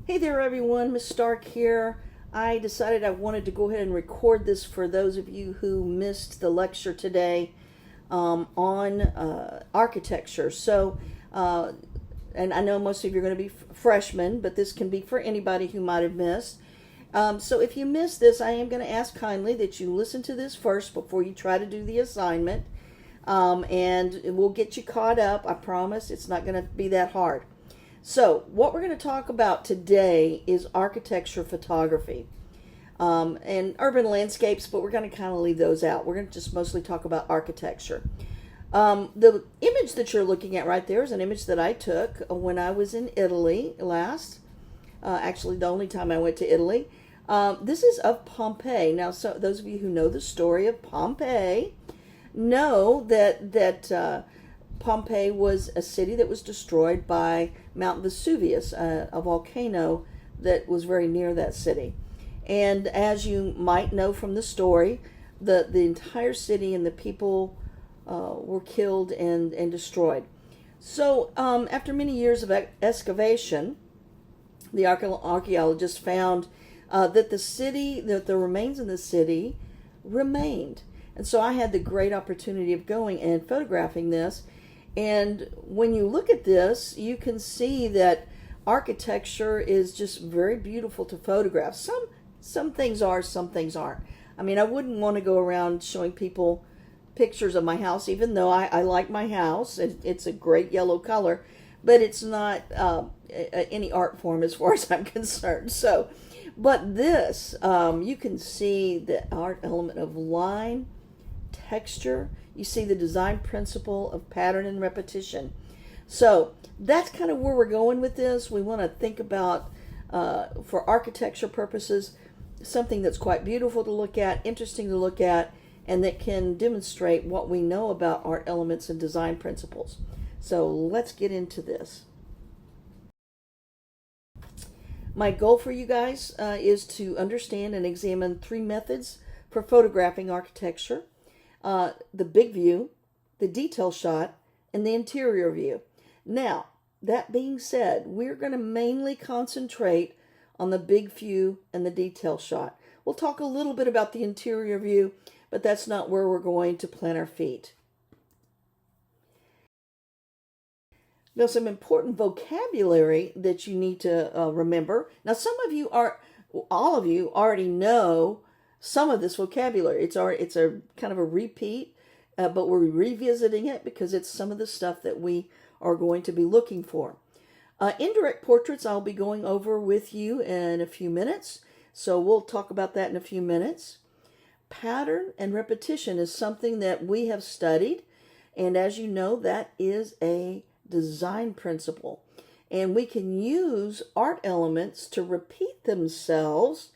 Hey there, everyone. Miss Stark here. I decided I wanted to go ahead and record this for those of you who missed the lecture today on architecture. And I know most of you are going to be freshmen, but this can be for anybody who might have missed. So if you missed this, I am going to ask kindly that you listen to this first before you try to do the assignment. And we'll get you caught up. I promise it's not going to be that hard. So what we're going to talk about today is architecture photography and urban landscapes, but we're going to kind of leave those out. We're going to just mostly talk about architecture. The image that you're looking at right there is an image that I took when I was in Italy last. Actually, the only time I went to Italy. This is of Pompeii. Now, so those of you who know the story of Pompeii know that Pompeii was a city that was destroyed by Mount Vesuvius, a volcano that was very near that city. And as you might know from the story, the entire city and the people were killed and destroyed. So after many years of excavation, the archaeologists found that the remains in the city remained. And so I had the great opportunity of going and photographing this. And when you look at this, you can see that architecture is just very beautiful to photograph. Some things are, some things aren't. I mean, I wouldn't want to go around showing people pictures of my house, even though I like my house. It's a great yellow color, but it's not any art form as far as I'm concerned. So, but this, you can see the art element of line, texture. You see the design principle of pattern and repetition. So that's kind of where we're going with this. We want to think about, for architecture purposes, something that's quite beautiful to look at, interesting to look at, and that can demonstrate what we know about art elements and design principles. So let's get into this. My goal for you guys is to understand and examine three methods for photographing architecture. The big view, the detail shot, and the interior view. Now, that being said, we're going to mainly concentrate on the big view and the detail shot. We'll talk a little bit about the interior view, but that's not where we're going to plant our feet. Now, some important vocabulary that you need to remember. Now, all of you already know some of this vocabulary. It's a kind of a repeat, but we're revisiting it because it's some of the stuff that we are going to be looking for. Indirect portraits I'll be going over with you in a few minutes, so we'll talk about that in a few minutes. Pattern and repetition is something that we have studied, and as you know, that is a design principle. And we can use art elements to repeat themselves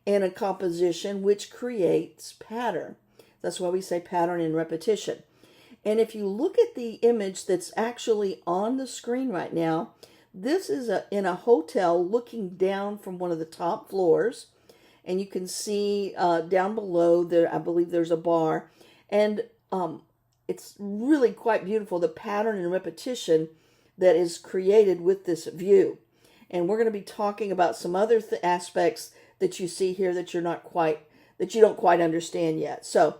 in a composition which creates pattern. That's why we say pattern and repetition. And if you look at the image that's actually on the screen right now, this is in a hotel looking down from one of the top floors. And you can see down below there, I believe there's a bar. And it's really quite beautiful, the pattern and repetition that is created with this view. And we're going to be talking about some other aspects that you see here that you don't quite understand yet. So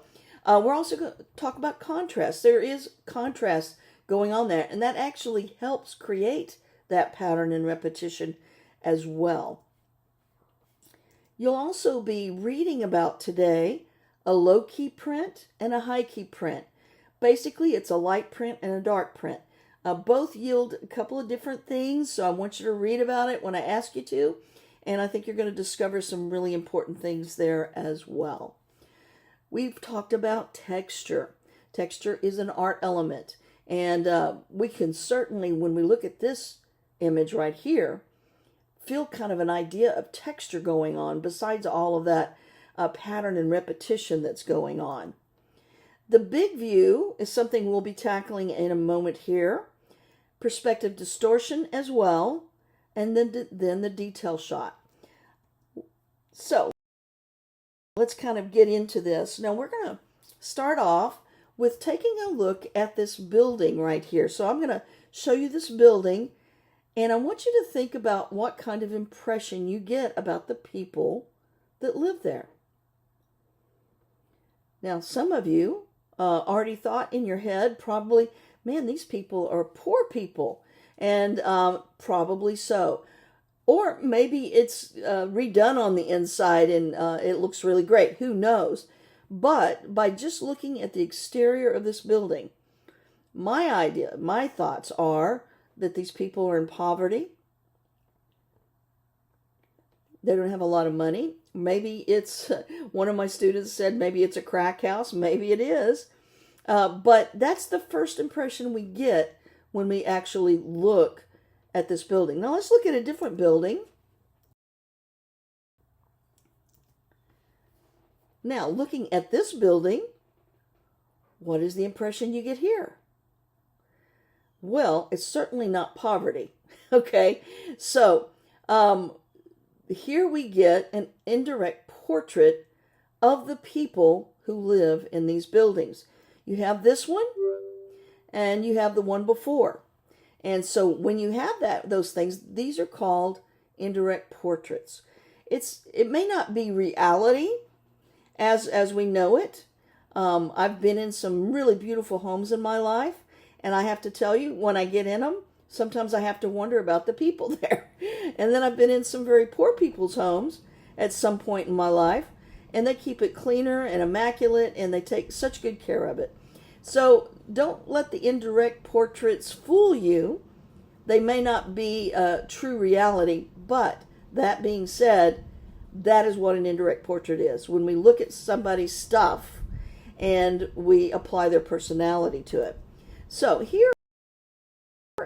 we're also going to talk about contrast. There is contrast going on there, and that actually helps create that pattern and repetition as well. You'll also be reading about today a low key print and a high key print. Basically, it's a light print and a dark print. Both yield a couple of different things, so I want you to read about it when I ask you to. And I think you're going to discover some really important things there as well. We've talked about texture. Texture is an art element. And we can certainly, when we look at this image right here, feel kind of an idea of texture going on besides all of that pattern and repetition that's going on. The big view is something we'll be tackling in a moment here. Perspective distortion as well. And then the detail shot. So let's kind of get into this. Now we're going to start off with taking a look at this building right here. So I'm going to show you this building And I want you to think about what kind of impression you get about the people that live there. Now, some of you already thought in your head, probably, man, these people are poor people. And probably so. Or maybe it's redone on the inside and it looks really great. Who knows? But by just looking at the exterior of this building, my thoughts are that these people are in poverty. They don't have a lot of money. Maybe it's, one of my students said, maybe it's a crack house. Maybe it is. But that's the first impression we get when we actually look at this building. Now let's look at a different building. Now, looking at this building, what is the impression you get here? Well, it's certainly not poverty. Okay, so here we get an indirect portrait of the people who live in these buildings. You have this one, and you have the one before. And so when you have those things, these are called indirect portraits. It may not be reality as we know it. I've been in some really beautiful homes in my life, and I have to tell you, when I get in them, sometimes I have to wonder about the people there. And then I've been in some very poor people's homes at some point in my life, and they keep it cleaner and immaculate, and they take such good care of it. So don't let the indirect portraits fool you. They may not be true reality, but that being said, that is what an indirect portrait is. When we look at somebody's stuff and we apply their personality to it. So here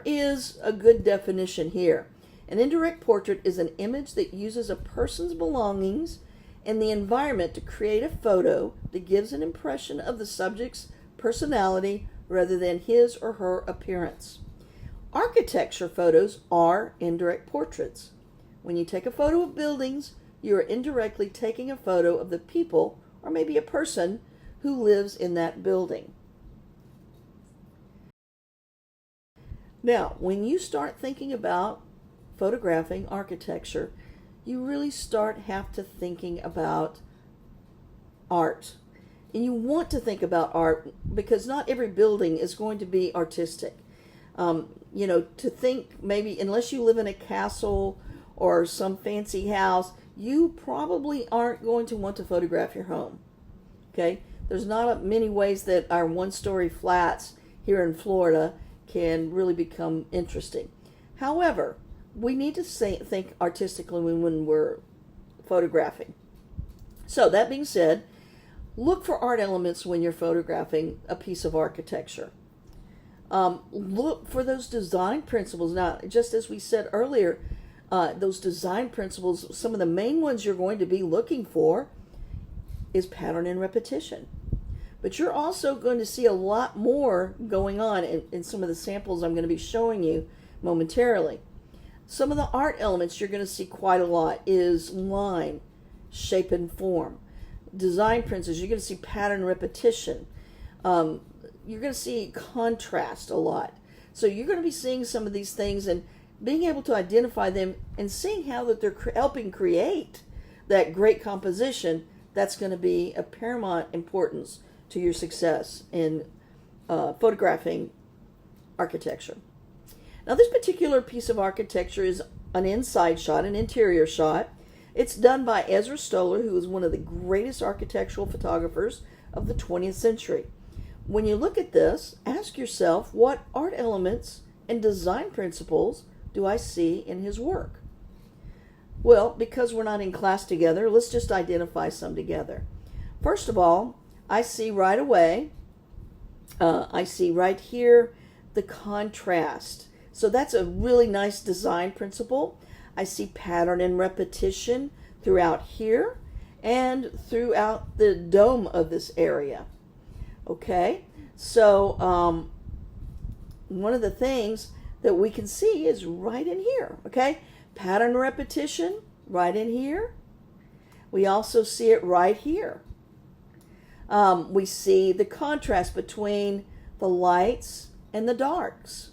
is a good definition here. An indirect portrait is an image that uses a person's belongings and the environment to create a photo that gives an impression of the subject's personality rather than his or her appearance. Architecture photos are indirect portraits. When you take a photo of buildings, you are indirectly taking a photo of the people, or maybe a person, who lives in that building. Now, when you start thinking about photographing architecture, you really have to thinking about art. And you want to think about art because not every building is going to be artistic. To think maybe, unless you live in a castle or some fancy house, you probably aren't going to want to photograph your home. Okay? There's not many ways that our one-story flats here in Florida can really become interesting. However, we need to think artistically when we're photographing. So that being said, look for art elements when you're photographing a piece of architecture. Look for those design principles. Now, just as we said earlier, those design principles, some of the main ones you're going to be looking for is pattern and repetition. But you're also going to see a lot more going on in some of the samples I'm going to be showing you momentarily. Some of the art elements you're going to see quite a lot is line, shape, and form. Design principles, you're going to see pattern repetition. You're going to see contrast a lot. So you're going to be seeing some of these things and being able to identify them and seeing how that they're helping create that great composition. That's going to be of paramount importance to your success in photographing architecture. Now, this particular piece of architecture is an inside shot, an interior shot. It's done by Ezra Stoller, who is one of the greatest architectural photographers of the 20th century. When you look at this, ask yourself, what art elements and design principles do I see in his work? Well, because we're not in class together, let's just identify some together. First of all, I see right away, I see right here the contrast. So that's a really nice design principle. I see pattern and repetition throughout here and throughout the dome of this area. Okay, so one of the things that we can see is right in here. Okay, pattern and repetition right in here. We also see it right here. We see the contrast between the lights and the darks.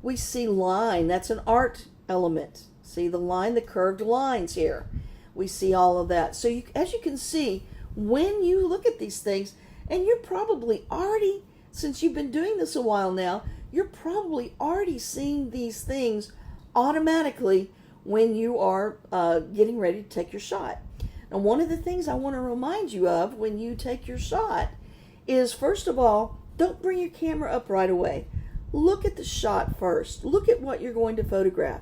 We see line. That's an art element. See the line, the curved lines here. We see all of that. So as you can see, when you look at these things, and you're probably already, since you've been doing this a while now, you're probably already seeing these things automatically when you are getting ready to take your shot. And one of the things I want to remind you of when you take your shot is, first of all, don't bring your camera up right away. Look at the shot first. Look at what you're going to photograph.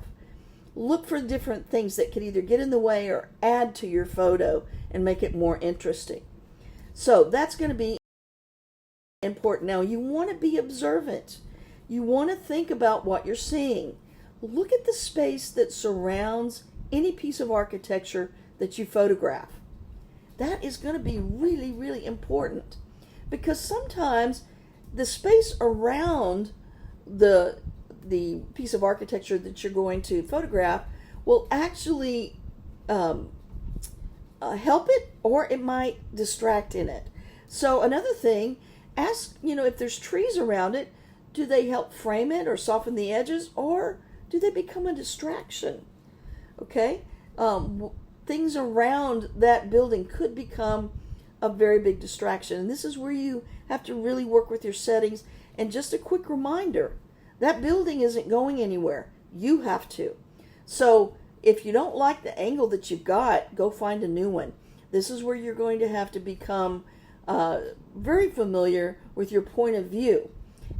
Look for different things that could either get in the way or add to your photo and make it more interesting. So that's going to be important. Now, you want to be observant. You want to think about what you're seeing. Look at the space that surrounds any piece of architecture that you photograph. That is going to be really, really important, because sometimes the space around the piece of architecture that you're going to photograph will actually help it, or it might distract in it. So another thing, ask, if there's trees around it, do they help frame it or soften the edges, or do they become a distraction? Okay? Things around that building could become a very big distraction. And this is where you have to really work with your settings. And just a quick reminder, that building isn't going anywhere. You have to. So if you don't like the angle that you've got, go find a new one. This is where you're going to have to become very familiar with your point of view.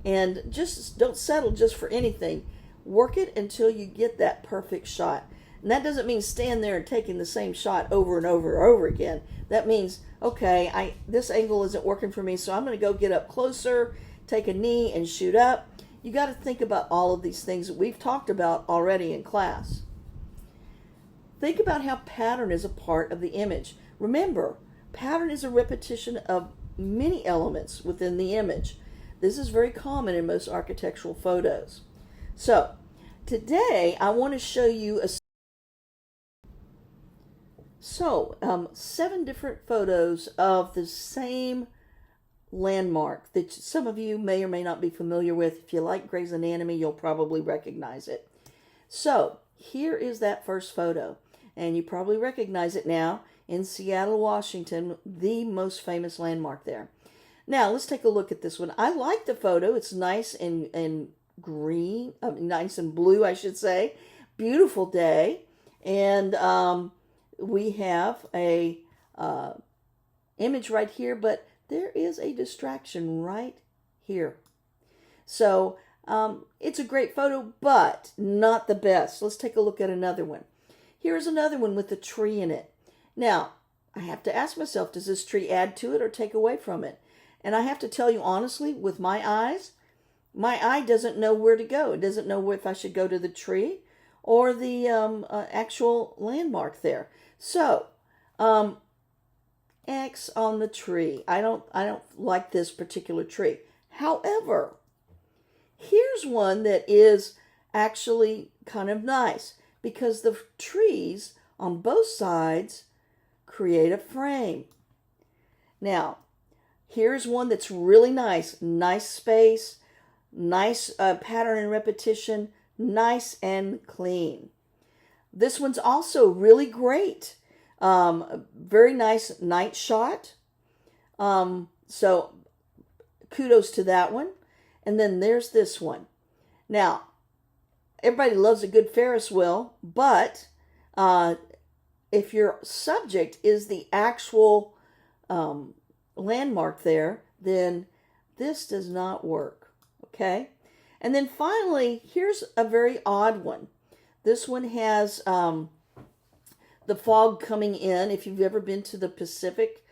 And just don't settle just for anything. Work it until you get that perfect shot. And that doesn't mean stand there and taking the same shot over and over and over again. That means, okay, this angle isn't working for me, so I'm going to go get up closer, take a knee, and shoot up. You got to think about all of these things that we've talked about already in class. Think about how pattern is a part of the image. Remember, pattern is a repetition of many elements within the image. This is very common in most architectural photos. So, today I want to show you 7 different photos of the same landmark that some of you may or may not be familiar with. If you like Grey's Anatomy, you'll probably recognize it. So, here is that first photo, and you probably recognize it now in Seattle, Washington, the most famous landmark there. Now, let's take a look at this one. I like the photo. It's nice and green, nice and blue, I should say. Beautiful day. And we have a image right here, but there is a distraction right here. So it's a great photo, but not the best. Let's take a look at another one. Here's another one with a tree in it. Now, I have to ask myself, does this tree add to it or take away from it? And I have to tell you honestly, with my eyes, my eye doesn't know where to go. It doesn't know if I should go to the tree or the actual landmark there. So, X on the tree. I don't like this particular tree. However, here's one that is actually kind of nice, because the trees on both sides create a frame. Now, here's one that's really nice. Nice space, nice pattern and repetition, nice and clean. This one's also really great. Very nice night shot. So kudos to that one. And then there's this one. Now, everybody loves a good Ferris wheel, but if your subject is the actual landmark there, then this does not work. Okay? And then finally, here's a very odd one. This one has the fog coming in. If you've ever been to the Pacific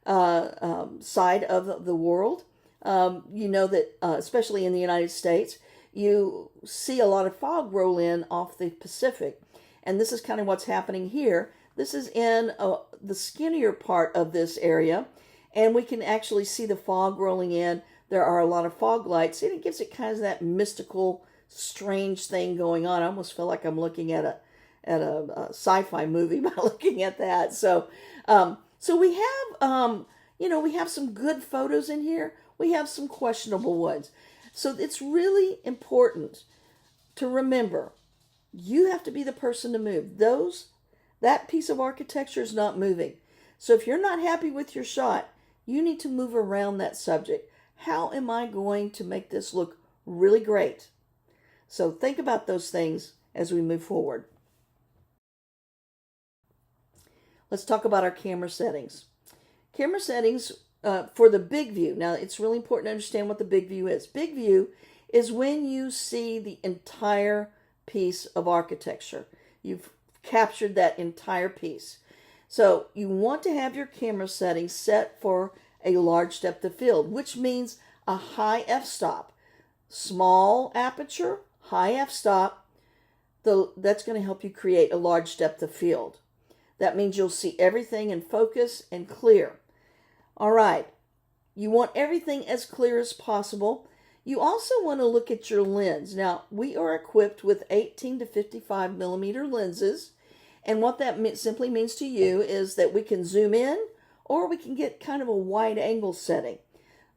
side of the world, you know that, especially in the United States, you see a lot of fog roll in off the Pacific. And this is kind of what's happening here. This is in the skinnier part of this area, and we can actually see the fog rolling in. There are a lot of fog lights, and it gives it kind of that mystical, strange thing going on. I almost feel like I'm looking at a sci-fi movie by looking at that. So we have, we have some good photos in here. We have some questionable ones. So it's really important. to remember, you have to be the person to move. That piece of architecture is not moving. So if you're not happy with your shot, you need to move around that subject. How am I going to make this look really great? So think about those things as we move forward. Let's talk about our camera settings. Camera settings for the big view. Now, it's really important to understand what the big view is. Big view is when you see the entire piece of architecture. You've captured that entire piece. So you want to have your camera settings set for a large depth of field, which means a high f-stop. Small aperture, high f-stop, that's going to help you create a large depth of field. That means you'll see everything in focus and clear. All right, you want everything as clear as possible. You also want to look at your lens. Now, we are equipped with 18 to 55 millimeter lenses, and what that simply means to you is that we can zoom in or we can get kind of a wide angle setting.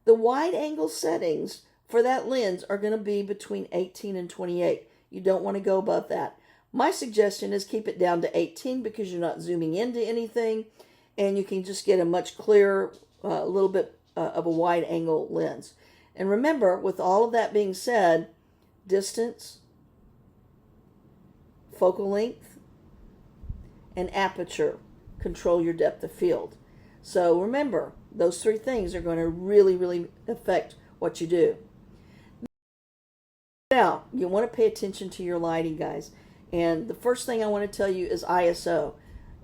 The wide angle settings for that lens are going to be between 18 and 28. You don't want to go above that. My suggestion is keep it down to 18 because you're not zooming into anything, and you can just get a much clearer, a little bit of a wide angle lens. And remember, with all of that being said, distance, focal length, and aperture control your depth of field. So remember, those three things are going to really, really affect what you do. Now, you want to pay attention to your lighting, guys. And the first thing I want to tell you is ISO.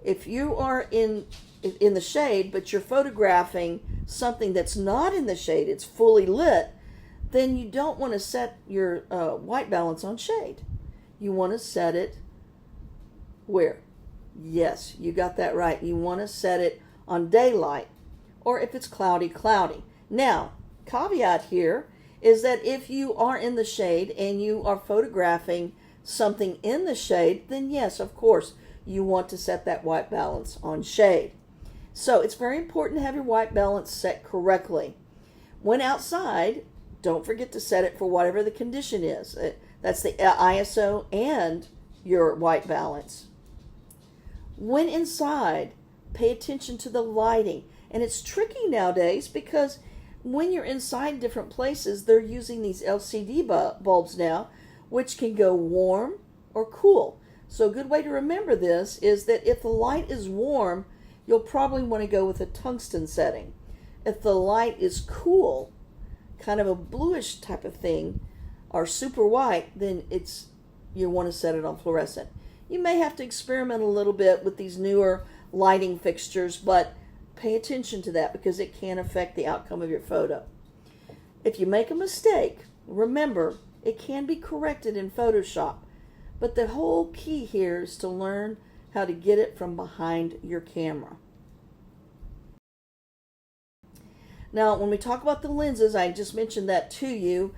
If you are in the shade, but you're photographing something that's not in the shade, it's fully lit, then you don't want to set your white balance on shade. You want to set it where? Yes, you got that right. You want to set it on daylight, or if it's cloudy, cloudy. Now, caveat here is that if you are in the shade and you are photographing something in the shade, then yes, of course, you want to set that white balance on shade. So it's very important to have your white balance set correctly. When outside, don't forget to set it for whatever the condition is. That's the ISO and your white balance. When inside, pay attention to the lighting. And it's tricky nowadays because when you're inside different places, they're using these LCD bulbs now, which can go warm or cool. So a good way to remember this is that if the light is warm, you'll probably want to go with a tungsten setting. If the light is cool, kind of a bluish type of thing, or super white, then you want to set it on fluorescent. You may have to experiment a little bit with these newer lighting fixtures, but pay attention to that because it can affect the outcome of your photo. If you make a mistake, remember, it can be corrected in Photoshop, but the whole key here is to learn how to get it from behind your camera. Now, when we talk about the lenses, I just mentioned that to you,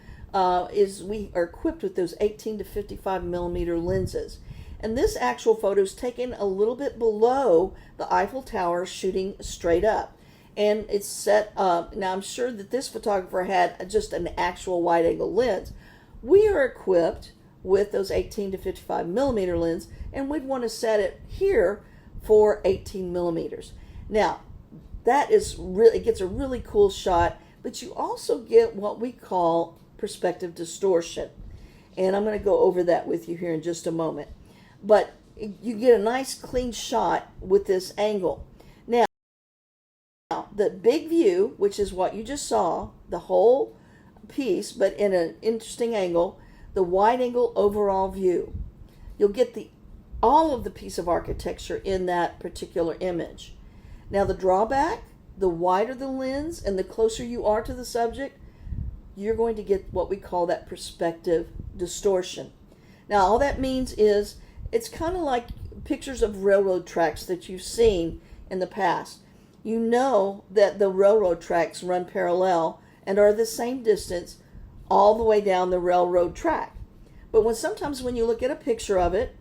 is we are equipped with those 18 to 55 millimeter lenses. And this actual photo is taken a little bit below the Eiffel Tower, shooting straight up. And it's set up. Now, I'm sure that this photographer had just an actual wide angle lens. We are equipped with those 18 to 55 millimeter lens, and we'd want to set it here for 18 millimeters. Now, that is really, it gets a really cool shot, but you also get what we call perspective distortion. And I'm going to go over that with you here in just a moment. But you get a nice clean shot with this angle. Now, the big view, which is what you just saw, the whole piece, but in an interesting angle, the wide angle overall view. You'll get all of the piece of architecture in that particular image. Now, the drawback, the wider the lens and the closer you are to the subject, you're going to get what we call that perspective distortion. Now, all that means is it's kind of like pictures of railroad tracks that you've seen in the past. You know that the railroad tracks run parallel and are the same distance all the way down the railroad track. But sometimes when you look at a picture of it,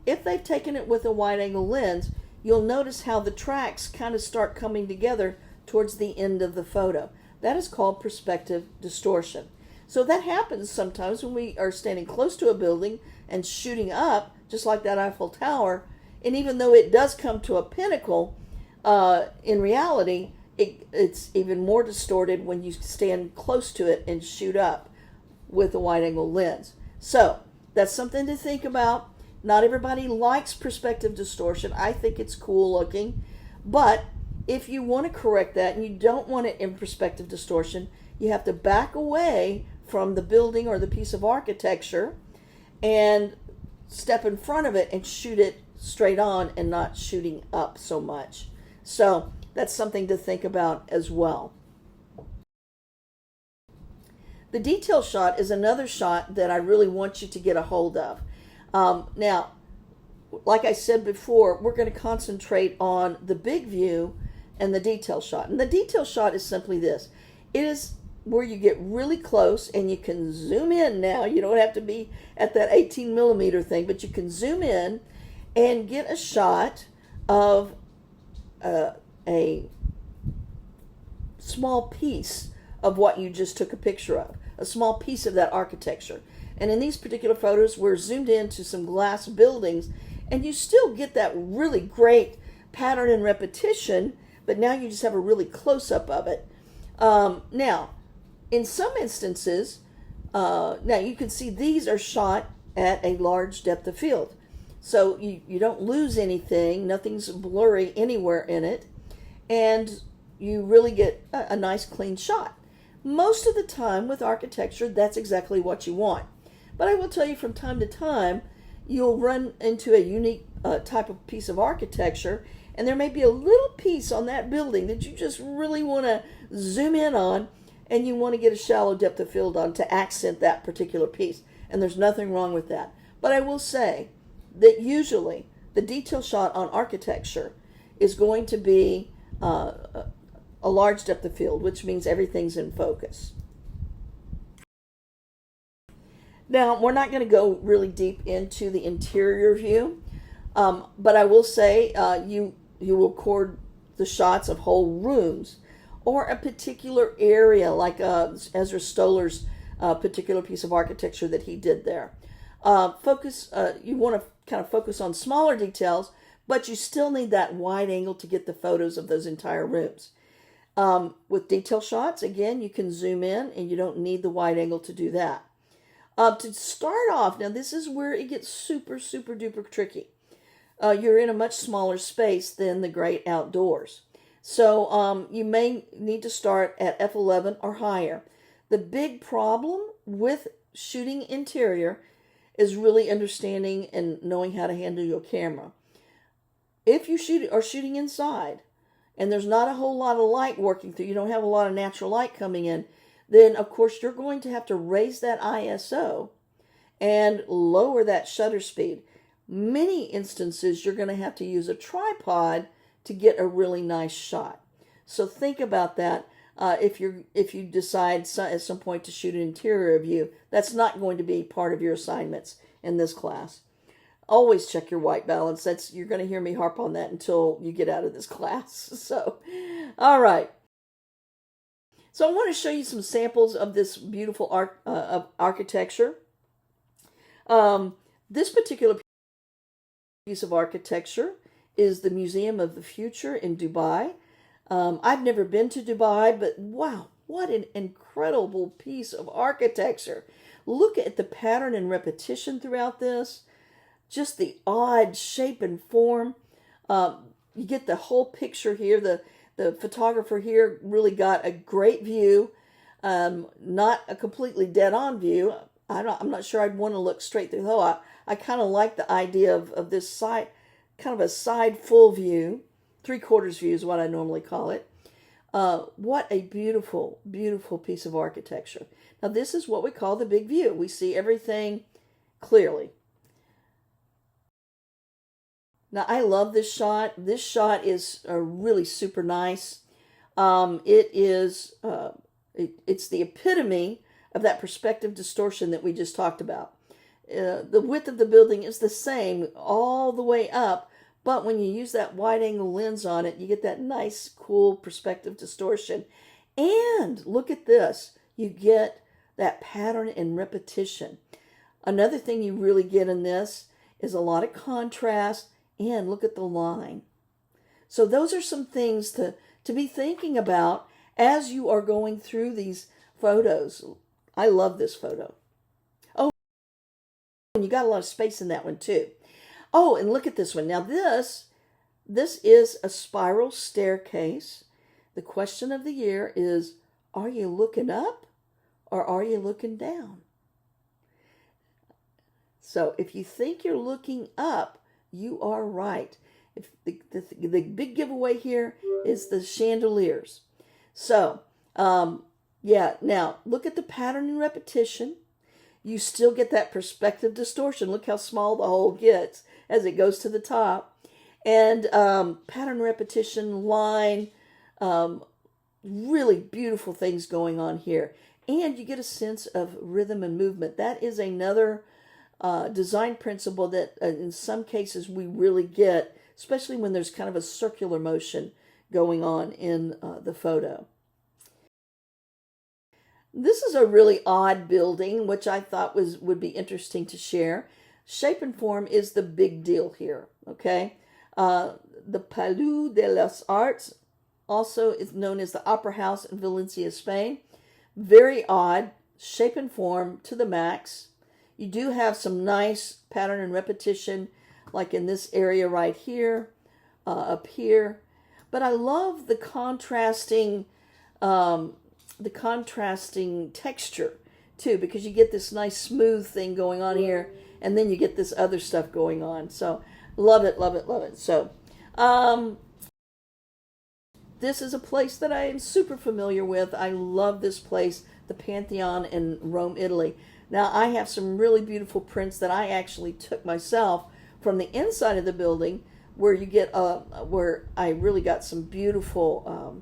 if they've taken it with a wide angle lens, you'll notice how the tracks kind of start coming together towards the end of the photo. That is called perspective distortion. So that happens sometimes when we are standing close to a building and shooting up, just like that Eiffel Tower. And even though it does come to a pinnacle, in reality, it's even more distorted when you stand close to it and shoot up with a wide angle lens. So that's something to think about. Not everybody likes perspective distortion. I think it's cool looking. But if you want to correct that and you don't want it in perspective distortion, you have to back away from the building or the piece of architecture and step in front of it and shoot it straight on and not shooting up so much. So that's something to think about as well. The detail shot is another shot that I really want you to get a hold of. Now, like I said before, we're going to concentrate on the big view and the detail shot. And the detail shot is simply this. It is where you get really close and you can zoom in now. You don't have to be at that 18 millimeter thing, but you can zoom in and get a shot of a small piece of what you just took a picture of, a small piece of that architecture. And in these particular photos, we're zoomed into some glass buildings, and you still get that really great pattern and repetition, but now you just have a really close-up of it. Now, in some instances, now you can see these are shot at a large depth of field. So you don't lose anything, nothing's blurry anywhere in it, and you really get a nice clean shot. Most of the time with architecture, that's exactly what you want. But I will tell you, from time to time, you'll run into a unique type of piece of architecture, and there may be a little piece on that building that you just really want to zoom in on, and you want to get a shallow depth of field on to accent that particular piece. And there's nothing wrong with that. But I will say that usually the detail shot on architecture is going to be a large depth of field, which means everything's in focus. Now, we're not going to go really deep into the interior view, but I will say you will record the shots of whole rooms or a particular area, like Ezra Stoller's particular piece of architecture that he did there. You want to kind of focus on smaller details, but you still need that wide angle to get the photos of those entire rooms. With detail shots, again, you can zoom in and you don't need the wide angle to do that. To start off, now this is where it gets super, super duper tricky. You're in a much smaller space than the great outdoors. So you may need to start at f11 or higher. The big problem with shooting interior is really understanding and knowing how to handle your camera. If you are shooting inside and there's not a whole lot of light working through, you don't have a lot of natural light coming in, then of course you're going to have to raise that ISO and lower that shutter speed. Many instances you're going to have to use a tripod to get a really nice shot. So think about that. If you decide at some point to shoot an interior view, that's not going to be part of your assignments in this class. Always check your white balance. You're going to hear me harp on that until you get out of this class. So, all right. So I want to show you some samples of this beautiful architecture. This particular piece of architecture is the Museum of the Future in Dubai. I've never been to Dubai, but wow, what an incredible piece of architecture. Look at the pattern and repetition throughout this. Just the odd shape and form. You get the whole picture here. The photographer here really got a great view, not a completely dead-on view. I'm not sure I'd want to look straight through the hole. I kind of like the idea of this side, kind of a side full view. 3/4 view is what I normally call it. What a beautiful, beautiful piece of architecture. Now this is what we call the big view. We see everything clearly. Now I love this shot. This shot is really super nice. It's the epitome of that perspective distortion that we just talked about. The width of the building is the same all the way up, but when you use that wide angle lens on it, you get that nice, cool perspective distortion. And look at this. You get that pattern and repetition. Another thing you really get in this is a lot of contrast, and look at the line. So those are some things to be thinking about as you are going through these photos. I love this photo. Oh, and you got a lot of space in that one too. Oh, and look at this one. Now this is a spiral staircase. The question of the year is, are you looking up or are you looking down? So if you think you're looking up, you are right. If the big giveaway here is the chandeliers. So, yeah, now look at the pattern and repetition. You still get that perspective distortion. Look how small the hole gets as it goes to the top. And pattern, repetition, line, really beautiful things going on here. And you get a sense of rhythm and movement. That is another design principle that in some cases we really get, especially when there's kind of a circular motion going on in the photo. This is a really odd building, which I thought would be interesting to share. Shape and form is the big deal here, okay? The Palau de las Arts also is known as the Opera House in Valencia, Spain. Very odd, shape and form to the max. You do have some nice pattern and repetition, like in this area right here, up here. But I love the contrasting texture too, because you get this nice smooth thing going on here, and then you get this other stuff going on. So love it, love it, love it. So this is a place that I am super familiar with. I love this place, the Pantheon in Rome, Italy. Now I have some really beautiful prints that I actually took myself from the inside of the building, where you get where I really got some beautiful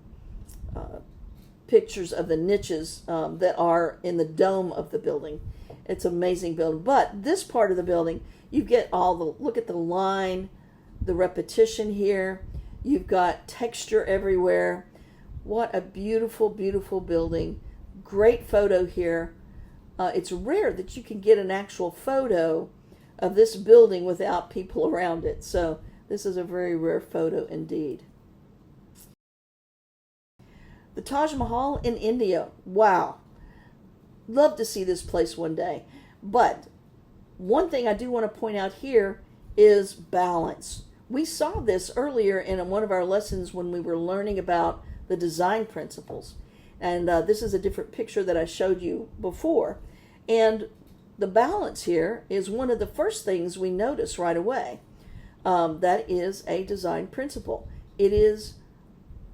pictures of the niches that are in the dome of the building. It's an amazing building. But this part of the building, you get all the, look at the line, the repetition here. You've got texture everywhere. What a beautiful, beautiful building. Great photo here. It's rare that you can get an actual photo of this building without people around it. So this is a very rare photo indeed. The Taj Mahal in India. Wow. Love to see this place one day. But one thing I do want to point out here is balance. We saw this earlier in one of our lessons when we were learning about the design principles. And this is a different picture that I showed you before. And the balance here is one of the first things we notice right away. That is a design principle. It is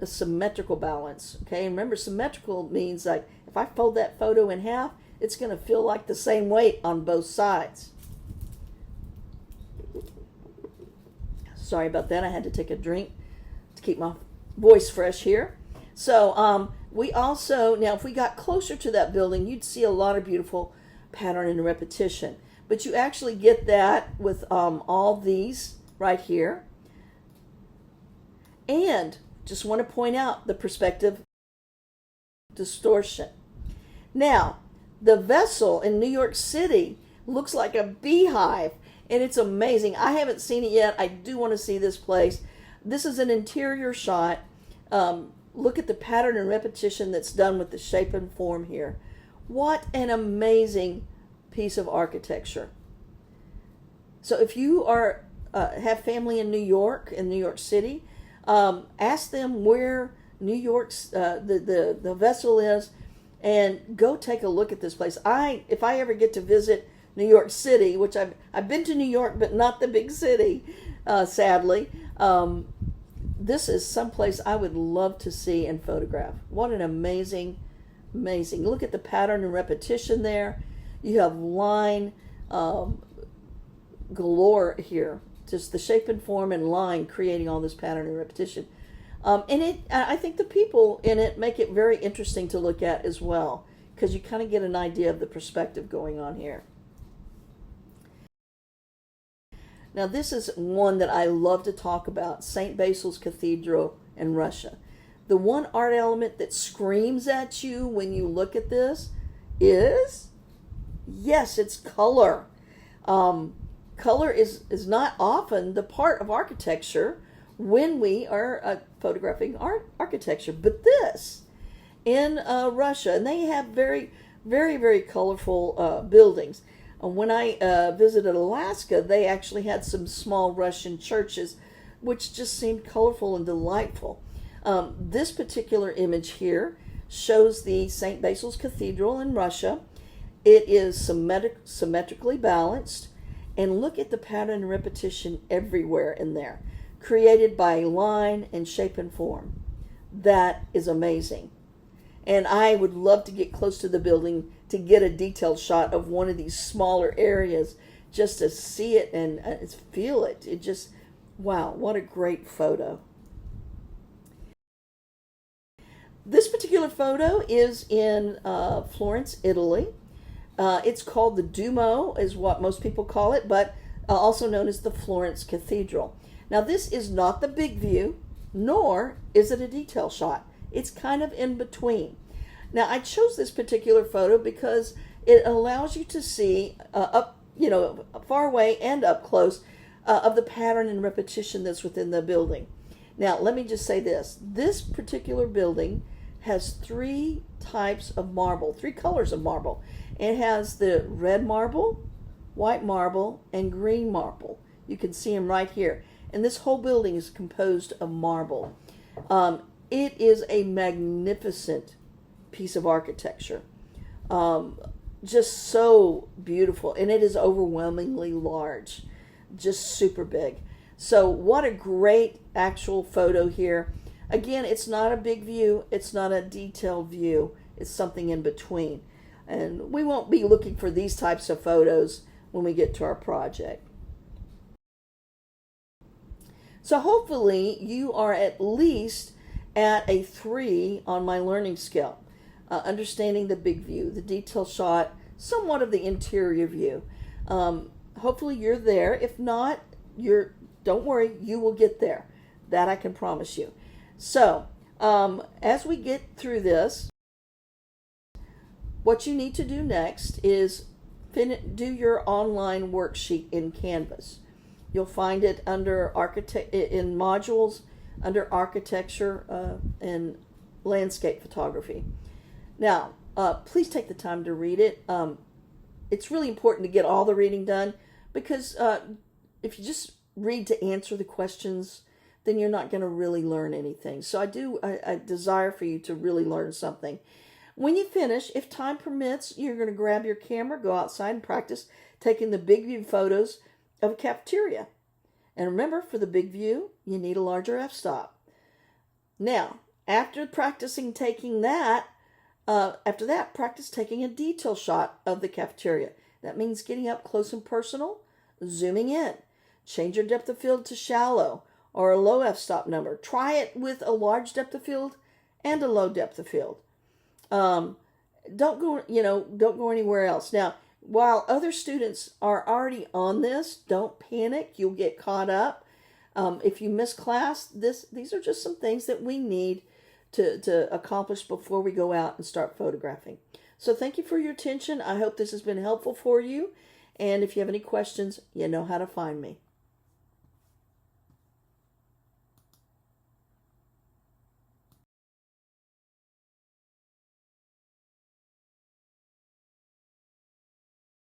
a symmetrical balance. Okay, and remember, symmetrical means like if I fold that photo in half, it's going to feel like the same weight on both sides. Sorry about that. I had to take a drink to keep my voice fresh here. So we also, now if we got closer to that building, you'd see a lot of beautiful pattern and repetition. But you actually get that with all these right here. And just want to point out the perspective distortion. Now, the vessel in New York City looks like a beehive, and it's amazing. I haven't seen it yet. I do want to see this place. This is an interior shot. Look at the pattern and repetition that's done with the shape and form here. What an amazing piece of architecture. So if you are have family in New York City, ask them where New York's the vessel is, and go take a look at this place. If I ever get to visit New York City, which I've been to New York, but not the big city, sadly. This is someplace I would love to see and photograph. What an amazing, amazing. Look at the pattern and repetition there. You have line galore here. Just the shape and form and line creating all this pattern and repetition. And I think the people in it make it very interesting to look at as well, because you kind of get an idea of the perspective going on here. Now this is one that I love to talk about, St. Basil's Cathedral in Russia. The one art element that screams at you when you look at this is, yes, it's color. Color is not often the part of architecture when we are photographing architecture, but this in Russia, and they have very, very, very colorful buildings. When I visited Alaska, they actually had some small Russian churches, which just seemed colorful and delightful. This particular image here shows the St. Basil's Cathedral in Russia. It is symmetrically balanced, and look at the pattern and repetition everywhere in there, created by line and shape and form. That is amazing. And I would love to get close to the building to get a detailed shot of one of these smaller areas, just to see it and feel it. It just, wow, what a great photo. This particular photo is in Florence, Italy. It's called the Duomo, is what most people call it, but also known as the Florence Cathedral. Now, this is not the big view, nor is it a detail shot. It's kind of in between. Now, I chose this particular photo because it allows you to see up, far away and up close of the pattern and repetition that's within the building. Now, let me just say this. This particular building has three types of marble, three colors of marble. It has the red marble, white marble, and green marble. You can see them right here. And this whole building is composed of marble. It is a magnificent piece of architecture. Just so beautiful. And it is overwhelmingly large. Just super big. So what a great actual photo here. Again, it's not a big view. It's not a detailed view. It's something in between. And we won't be looking for these types of photos when we get to our project. So hopefully you are at least at a 3 on my learning scale. Understanding the big view, the detail shot, somewhat of the interior view. Hopefully you're there. If not, don't worry, you will get there. That I can promise you. So, as we get through this, what you need to do next is do your online worksheet in Canvas. You'll find it under in modules under architecture and landscape photography. Now, please take the time to read it. It's really important to get all the reading done, because if you just read to answer the questions, then you're not going to really learn anything. So I desire for you to really learn something. When you finish, if time permits, you're going to grab your camera, go outside and practice taking the big view photos of a cafeteria. And remember, for the big view, you need a larger f-stop. Now, after practicing taking that, practice taking a detail shot of the cafeteria. That means getting up close and personal, zooming in. Change your depth of field to shallow or a low f-stop number. Try it with a large depth of field and a low depth of field. Don't go anywhere else. Now, while other students are already on this, don't panic. You'll get caught up. If you miss class, these are just some things that we need to accomplish before we go out and start photographing. So thank you for your attention. I hope this has been helpful for you. And if you have any questions, you know how to find me.